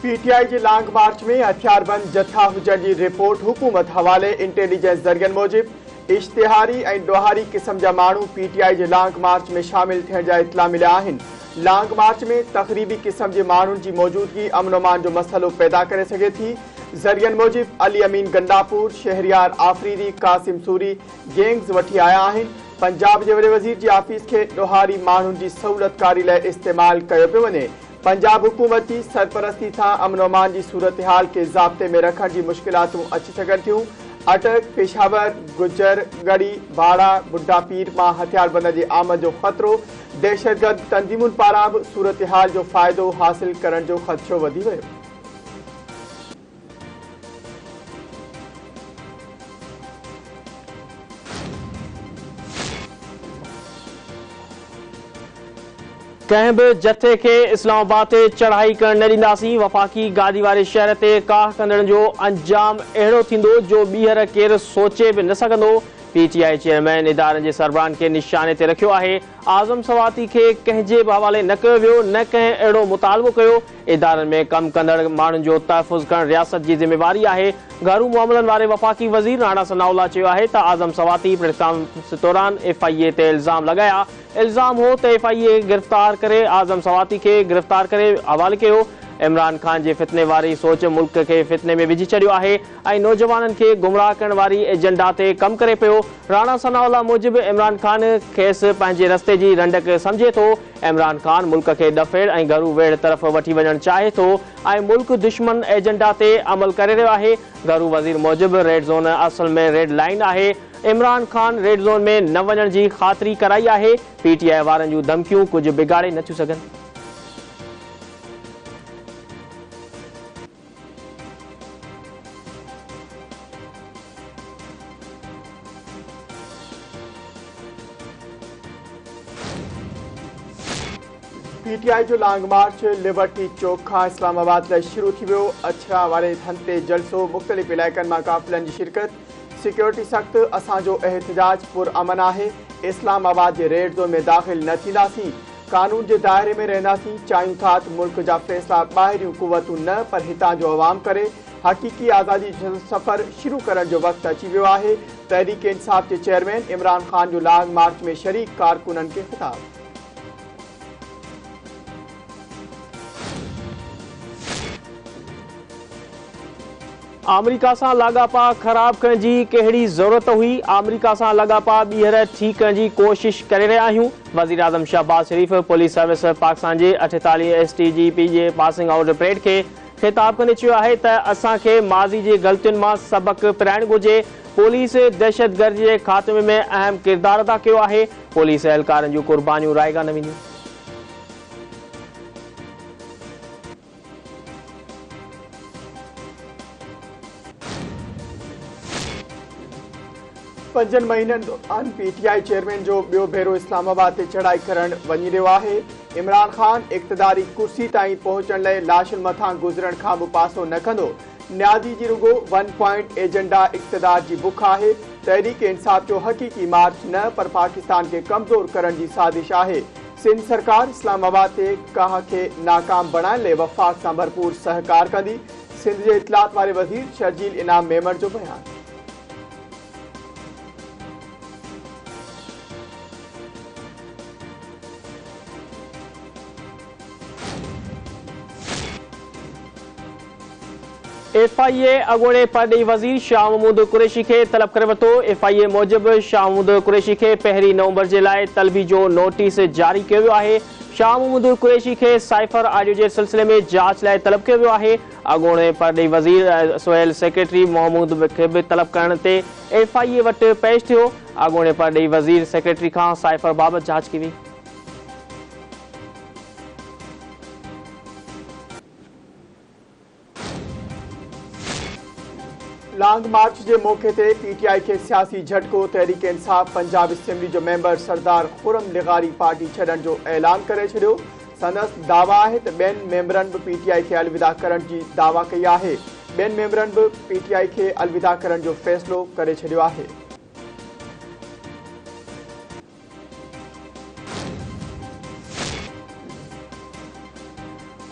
PTI जी लांग मार्च में हथियारबंद जत्था हुजण जी रिपोर्ट हुकूमत हवाले इंटेलिजेंस जरियन मूजिब इश्तिहारी ऐं ॾोहारी क़िस्म जा माण्हू पीटीआई जे लांग मार्च में शामिल थियण जा इतला मिलिया आहिनि। लांग मार्च में तक़रीबी क़िस्म जे माण्हुनि जी मौजूदगी अमन अमान जो मसइलो पैदा करे सघे थी। जरियन मूजिब अली अमीन गंडापुर, शहरियार आफरीदी, कासिम सूरी गैंग्स वठी आया आहिनि। पंजाब जे वॾे वज़ीर जी आफिस खे ॾोहारी माण्हुनि जी सहूलियतकारी लाइ इस्तेमाल कयो पियो वञे। पंजाब हुकूमत जी सरपरस्ती सां अमन अमान जी सूरत हाल के ज़ाब्ते में रखण जी मुश्किलातूं अची सघनि थियूं। अटक, पेशावर, गुजर, गढ़ी, भाड़ा, बुड्ढा पीर मां हथियारबंद जे आमद जो ख़तरो, दहशतगर्द तंज़ीमुनि पारां बि सूरत हाल जो फ़ाइदो हासिल करण जो ख़दशो वधी वियो। कंहिं बि जथे खे इस्लामाबाद ते चढ़ाई करण न ॾींदासीं। वफ़ाक़ी गादी वारे शहर ते काह कंदड़ जो अंजाम अहिड़ो थींदो जो ॿीहर केरु सोचे बि न सघंदो। पीटीआई चेयरमैन इदारनि जे सरबराहनि खे निशाने ते रखियो आहे। आज़म सवाती खे कंहिंजे बि हवाले न कयो वियो, न कंहिं अहिड़ो मुतालबो कयो। इदारनि में कमु कंदड़ माण्हुनि जो तहफ़ुज़ करणु रियासत जी ज़िम्मेवारी आहे। घरू मामलनि वारे वफ़ाक़ी वज़ीर राणा सनाउल्लाह चयो आहे त आज़म सवाती प्रेस कॉन्फ्रेंस दौरान एफआईए ते इल्ज़ाम लॻाया। इल्ज़ाम हो त एफआईए गिरफ़्तार करे आज़म सवाती खे गिरफ़्तार करे हवाले कयो। इमरान खान जे फितने वारी सोच मुल्क खे फितने में विझी छॾियो आहे ऐं नौजवाननि खे गुमराह करण वारी एजेंडा ते कमु करे पियो। राणा सनाउल्लाह मूजिबि इमरान खान खेसि पंहिंजे रस्ते जी रंडक सम्झे थो। इमरान खान मुल्क खे डफेड़ ऐं घरू वेड़ तरफ़ वठी वञणु चाहे थो ऐं मुल्क दुश्मन एजेंडा ते अमल करे रहियो आहे। घरू वज़ीर मूजिबि रेड ज़ोन असल में रेड लाइन आहे। इमरान खान रेड ज़ोन में न वञण जी ख़ातिरी कराई आहे। पीटीआई वारनि जूं धमकियूं कुझु बिगाड़े नथियूं सघनि। पीटीआई जो लांग मार्च लिबर्टी चौक खां इस्लामाबाद लाइ शुरू थी वियो। अछा वारे हंध ते जलसो, मुख़्तलिफ़ इलाइक़नि मां काफ़िलनि जी शिरकत। सिक्योरिटी सख़्तु, असांजो एहतजाज पुरअमन आहे। इस्लामाबाद जे रेड ज़ोन में दाख़िल न थींदासीं। कानून जे दायरे में रहंदासीं। चाहियूं था त मुल्क जा फ़ैसिला ॿाहिरियूं क़ुवतूं न पर हितां जो अवाम करे। हक़ीक़ी आज़ादी जो सफ़र शुरू करण जो वक़्तु अची वियो आहे। तहरीक इंसाफ़ जे चेयरमैन इमरान खान जो लांग मार्च में शरीक कारकुननि खे ख़िताब। अमेरिका सां लाॻापा ख़राब करण जी कहिड़ी ज़रूरत हुई? अमेरिका सां लाॻापा ॿीहर ठीक करण जी कोशिश करे रहिया आहियूं। वज़ीर आज़म शहबाज शरीफ़ पुलिस सर्विस पाकिस्तान जे 48 STGP जे पासिंग आउट परेड खे ख़िताब कंदे चयो आहे त असांखे माज़ी जे ग़लतियुनि मां सबक़ पिराइणु घुरिजे। पुलिस दहशतगर्दी जे ख़ात्मे में अहम किरदारु अदा कयो आहे। पुलिस एहलकारनि जूं क़ुर्बानियूं राइगा न वेंदियूं। पंजनि महीननि दौरान पीटीआई चेयरमैन जो ॿियो भेरो इस्लामाबाद ते चढ़ाई करण वञी रहियो आहे। इमरान खान इक़्तिदारी कुर्सी ताईं पहुचण लाइ लाशुनि मथां गुज़रण खां बि पासो न कंदो। न्यादी जी रुगो 1 पॉइंट एजेंडा इक़्तिदार जी बुख आहे। तहरीक इंसाफ़ जो हक़ीक़ी मार्च न पर पाकिस्तान खे कमज़ोर करण जी साज़िश आहे। सिंध सरकार इस्लामाबाद ते काह खे नाकाम बणाइण लाइ वफ़ाक़ सां भरपूर सहकार कंदी। सिंध जे इतलात वारे वज़ीर शर्जील इनाम मेमण जो बयान। एफआईए अॻूणे परॾेही वज़ीर शाह महमूद कुरैशी खे तलब करे वरितो। एफआईए मूजिबि शाह महमूद कुरैशी खे 1 नवंबर जे लाइ तलबी जो नोटिस जारी कयो वियो आहे। शाह महमूद कुरैशी खे साइफर ऑडियो जे सिलसिले में जांच लाइ तलब कयो वियो आहे। अॻूणे परॾेही वज़ीर सोहेल सेक्रेटरी महमूद खे बि तलब करण ते एफआईए वटि पेश थियो। अॻूणे परॾेही वज़ीर सेक्रेटरी खां साइफर बाबति जांच कई वई। लांग मार्च के मौके ते पीटीआई के सियासी झटको। तहरीक इंसाफ़ पंजाब असेंबली जो मेंबर सरदार खुरम लिगारी पार्टी छॾण जो ऐलान करे छॾियो। संदसि दावा है त ॿियनि मेंबरनि बि पीटीआई के अलविदा करण जी दावा कई आहे। ॿियनि मेंबरनि बि पीटीआई के अलविदा करण जो फ़ैसिलो करे छॾियो आहे।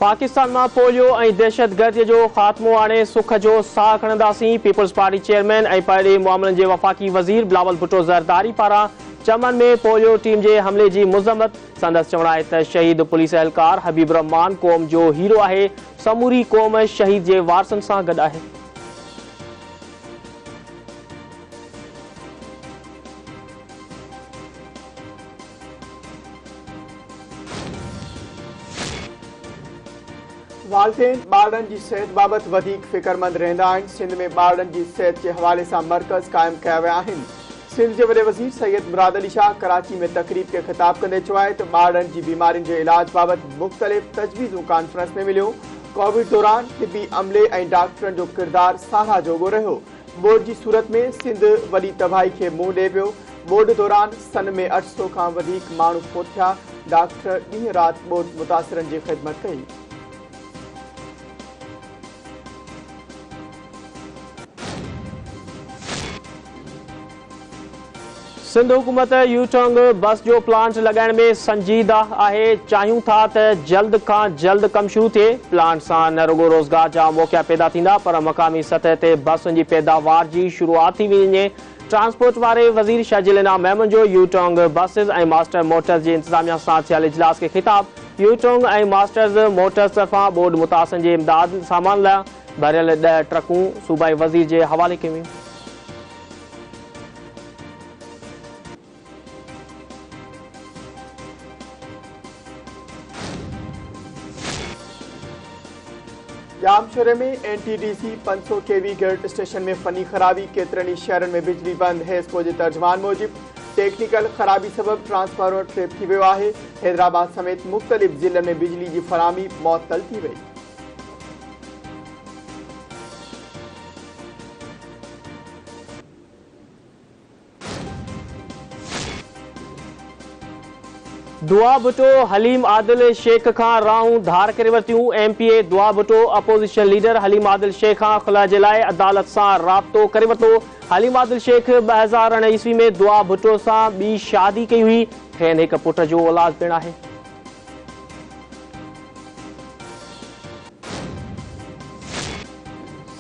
पाकिस्तान में पोलियो और दहशतगर्दी जो खात्मो आने सुख जो साह खणंदासीं। पीपल्स पार्टी चेयरमैन और पहले मामलन के वफाकी वजीर बिलावल भुट्टो ज़रदारी पारा चमन में पोलियो टीम के हमले की मज़म्मत। संदस चवण है त शहीद पुलिस एहलकार हबीब रहमान क़ौम जो हीरो है, समूरी क़ौम शहीद के वारसन से गड है। वालदेन ॿारनि जी सेहत बाबति वधीक फ़िक्रमंद रहंदा आहिनि। सिंध में ॿारनि जी सेहत के हवाले से मरकज़ क़ाइमु कया विया आहिनि। सिंध के वॾे वज़ीर सैयद मुराद अली शाह कराची में तकरीब के ख़िताब कंदे चयो आहे त ॿारनि जी बीमारियुनि जे इलाज बाबति मुख़्तलिफ़ तजवीज़ूं कॉन्फ्रेंस में मिलियो। कोविड दौरान तिबी अमले ऐं डॉक्टरनि जो किरदारु साराह जोॻो रहियो। बोर्ड की सूरत में सिंध वॾी तबाही के मुंहुं ॾिए पियो। बोर्ड दौरान सन में 800 खां वधीक माण्हू फोत थिया। डॉक्टर ॾींहुं राति बोर्ड मुतासिरनि जी ख़िदमत कई। सिंध हुकूमत यूटोंग बस जो प्लांट लगाने में संजीदा है। चाहियूं था त जल्द का जल्द कम शुरू थे। प्लांट से न रुगो रोजगार जा मौक़ा पैदा थींदा पर मकामी सतह ते बसुन की पैदावार की शुरुआत थी वञे। ट्रांसपोर्ट वाले वजीर शाजिल इनाम मेमन जो यूटोंग बसिस और मास्टर मोटर्स के इंतजामिया से थियल इजलास के खिताब। यूटोंग और मास्टर्स मोटर्स तरफा बोर्ड मुतासिर के इमदाद सामान लाइ भरियल 10 ट्रकूं सूबाई वजीर के हवाले कयूं। जामशोरे में NTDC 500 kV ग्रिड स्टेशन में फनी खराबी। केतरनि शहरनि में बिजली बंद। हेस्को के तर्जमान मूजिब टेक्निकल खराबी सबब ट्रांसफार्मर ट्रिप थी वियो आहे। हैदराबाद समेत मुख्तलिफ जिलन में बिजली की फराहमी मुअत्तल थी वई। दुआ भुट्टो हलीम आदिल शेख का राहूं धार करे वरतियूं। MPA दुआ भुट्टो अपोजिशन लीडर हलीम आदिल शेख खां ख़ुला जे लाइ अदालत से राब्तो करे वरितो। हलीम आदिल शेख 2009 ईस्वी में दुआ भुट्टो से ॿी शादी कई हुई। खेनि एक पुट जो औलाद पिण आहे।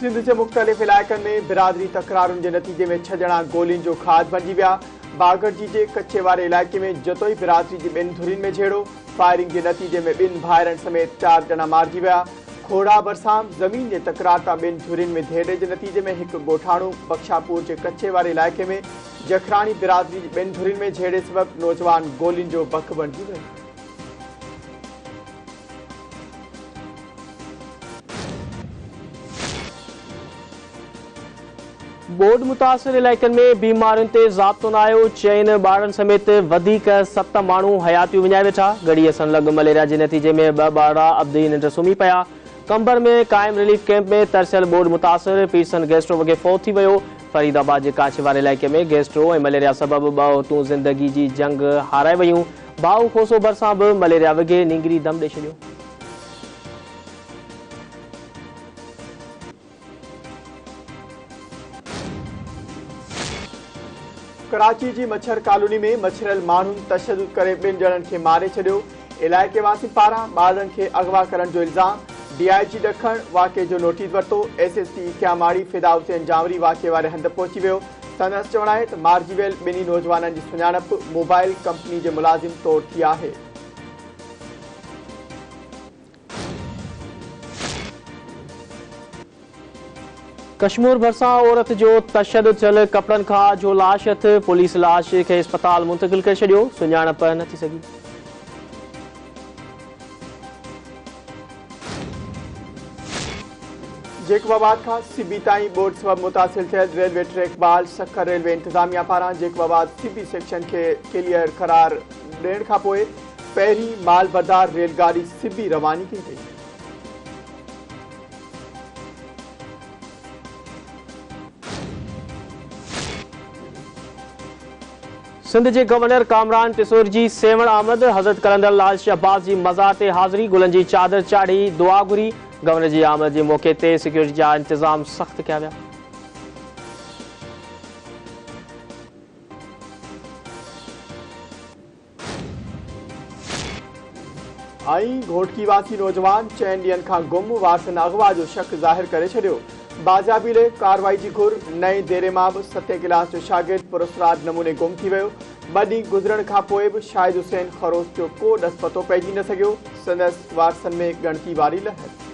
सिंध के मुख्तलिफ इलाक़नि में बिरादरी तकरारुनि के नतीजे में 6 ॼणा गोलियुनि जो खाद बणिजी विया। बागड़जी के कच्चे वारे इलाके में जतोई बिरादरी की 2 धुरियुनि में झेड़ो। फायरिंग के नतीजे में 2 भाइरनि समेत 4 ॼणा मारिजी विया। खोड़ा बरसाम जमीन के तकरार तां 2 धुरियुनि में धेरे के नतीजे में एक गोठाणो बख्शापुर के कच्चे वारे इलाके में जखरानी बिरादरी की 2 धुरियुनि में झेड़े सबब नौजवान गोलियुनि जो बख बणिजी वियो। बोर्ड मुतासिर इलाक़नि में बीमारियुनि ते ज़ाब्तो न आयो। चइनि ॿारनि समेत वधीक 7 माण्हू हयातियूं विञाए वेठा। गड़ीअ सन लॻ मलेरिया के नतीजे में 2 ॿार अब्दी निंड सुम्ही पिया। कंबर में कायम रिलीफ कैंप में तरसियल बोर्ड मुतासिर पीरसन गैस्ट्रो वगे फौत थी वियो। फरीदाबाद के काछ वारे इलाइक़े में गैस्ट्रो और मलेरिया सबब 2 औरतूं ज़िंदगी की जंग हाराए वयूं। भाऊ खोसो भरसां भी मलेरिया वगे निंगरी दम ॾेई छॾियो। कराची की मच्छर कॉलोनी में मच्छरल माण्हुनि तशद्दुद करे 2 ॼणनि खे मारे छॾियो। इलाइक़े वासी पारां ॿारनि खे अगवा करण जो इल्ज़ाम। DIG ॾखण वाक़े जो नोटिस वरितो। SSP इक्यामाड़ी फिदा हुसैन जावरी वाक़े वारे हंध पहुची वियो। संदसि चवण आहे त मारिजी वियल 2 नौजवाननि जी सुञाणप मोबाइल कंपनी के मुलाज़िम तौर थी आहे। कश्मीर भरसा औरत जो तशद्दुद थियल कपड़न का जो लाश हथ। पुलिस लाश के अस्पताल मुंतकिल कर छॾियो। सुञाणप न थी सघी। जेकबाबाद का सिबी ताईं बोर्ड सबब मुतासिर थियल रेलवे ट्रैक बहाल। सखर रेलवे इंतजामिया पारां जेकबाबाद सिबी सेक्शन के क्लियर करार ॾियण खां पोइ पहिरीं माल बरदार रेलगाड़ी सिबी रवानी कई वई। सिंध के गवर्नर कामरान पिसोर जी सेवण आमद। हज़रत कलंदर लाल शहबाज की मज़ार ते हाज़िरी। गुलन की चादर चाढ़ी दुआ घुरी। गवर्नर की आमद के मौके ते सिक्योरिटी जा इंतजाम सख्त किया विया। ऐं घोटकीवासी नौजवान 4 ॾींहनि खां गुम वारसन अगवा जो शक ज़ाहिर करे छॾियो। बाज़ाबीले कार्रवाई जी घुर। नए देरे मां बि 7 क्लास जो शागिर्द पुरस्रार नमूने गुम थी वियो। 2 ॾींहं गुज़रण खां पोइ बि शाहिद हुसैन खरोस जो को ॾस पतो पइजी न सघियो। संदसि वारसन में ॻणती वारी लहर।